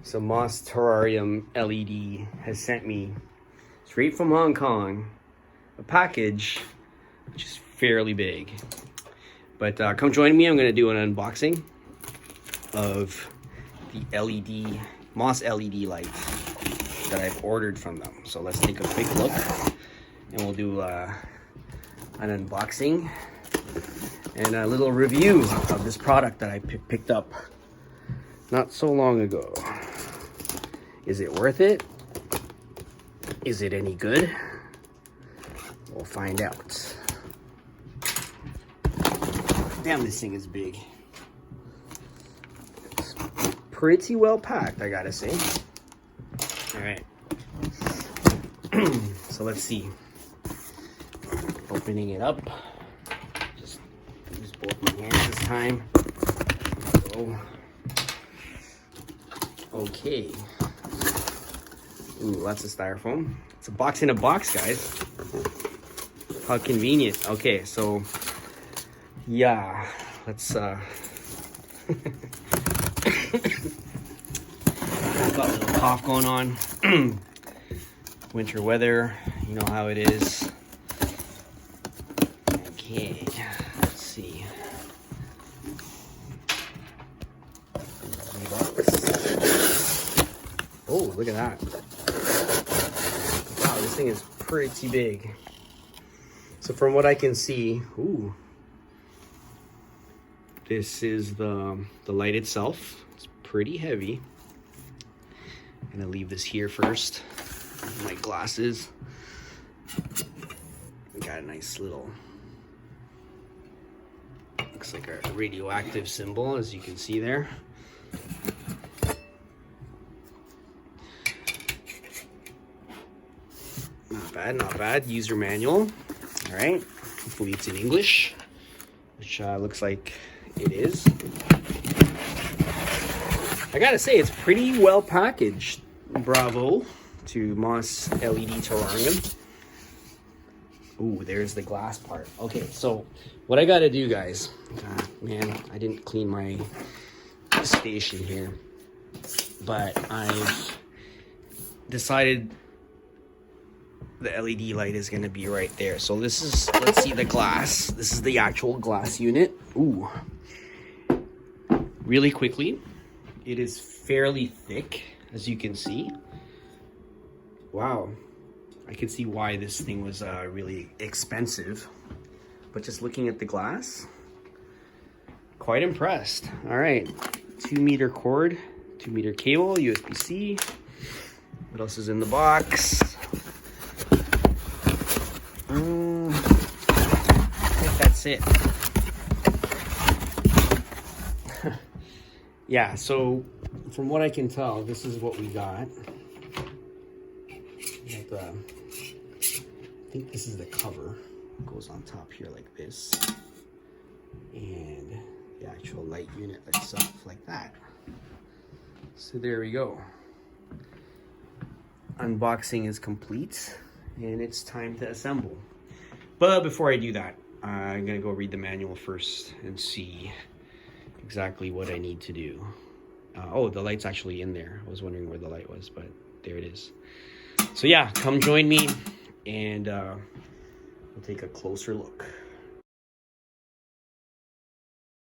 So Moss Terrarium LED has sent me straight from Hong Kong a package which is fairly big. But come join me. I'm going to do an unboxing of the LED Moss LED light that I've ordered from them. So let's take a quick look and we'll do an unboxing and a little review of this product that I picked up not so long ago. Is it worth it? Is it any good? We'll find out. Damn, this thing is big. It's pretty well packed, I gotta say. All right. So let's see. Opening it up. Just use both my hands this time. Go. Okay. Ooh, lots of styrofoam. It's a box in a box, guys. How convenient. Okay, so yeah, let's got a little cough going on. Winter weather, you know how it is. Okay, let's see. Oh, look at that. Wow, this thing is pretty big. So from what I can see, ooh, this is the light itself. It's pretty heavy. I'm gonna leave this here first. My glasses. We got a nice little, looks like a radioactive symbol, as you can see there. Not bad, not bad. User manual. All right. Hopefully it's in English, which looks like it is. I gotta say, it's pretty well packaged. Bravo to Moss LED Terrarium. Ooh, there's the glass part. Okay, so what I gotta do, guys, man, I didn't clean my station here, but I've decided the LED light is gonna be right there. So this is, let's see the glass. This is the actual glass unit. Ooh. Really quickly, it is fairly thick, as you can see. Wow. I can see why this thing was really expensive. But just looking at the glass, quite impressed. All right, 2-meter cord, 2-meter cable, USB-C. What else is in the box? I think that's it. Yeah, so from what I can tell, this is what we got. I think this is the cover. It goes on top here like this. And the actual light unit itself like that. So there we go. Unboxing is complete and it's time to assemble. But before I do that, I'm gonna go read the manual first and see exactly what I need to do. Oh, the light's actually in there. I was wondering where the light was, but there it is. So yeah, come join me and we'll take a closer look.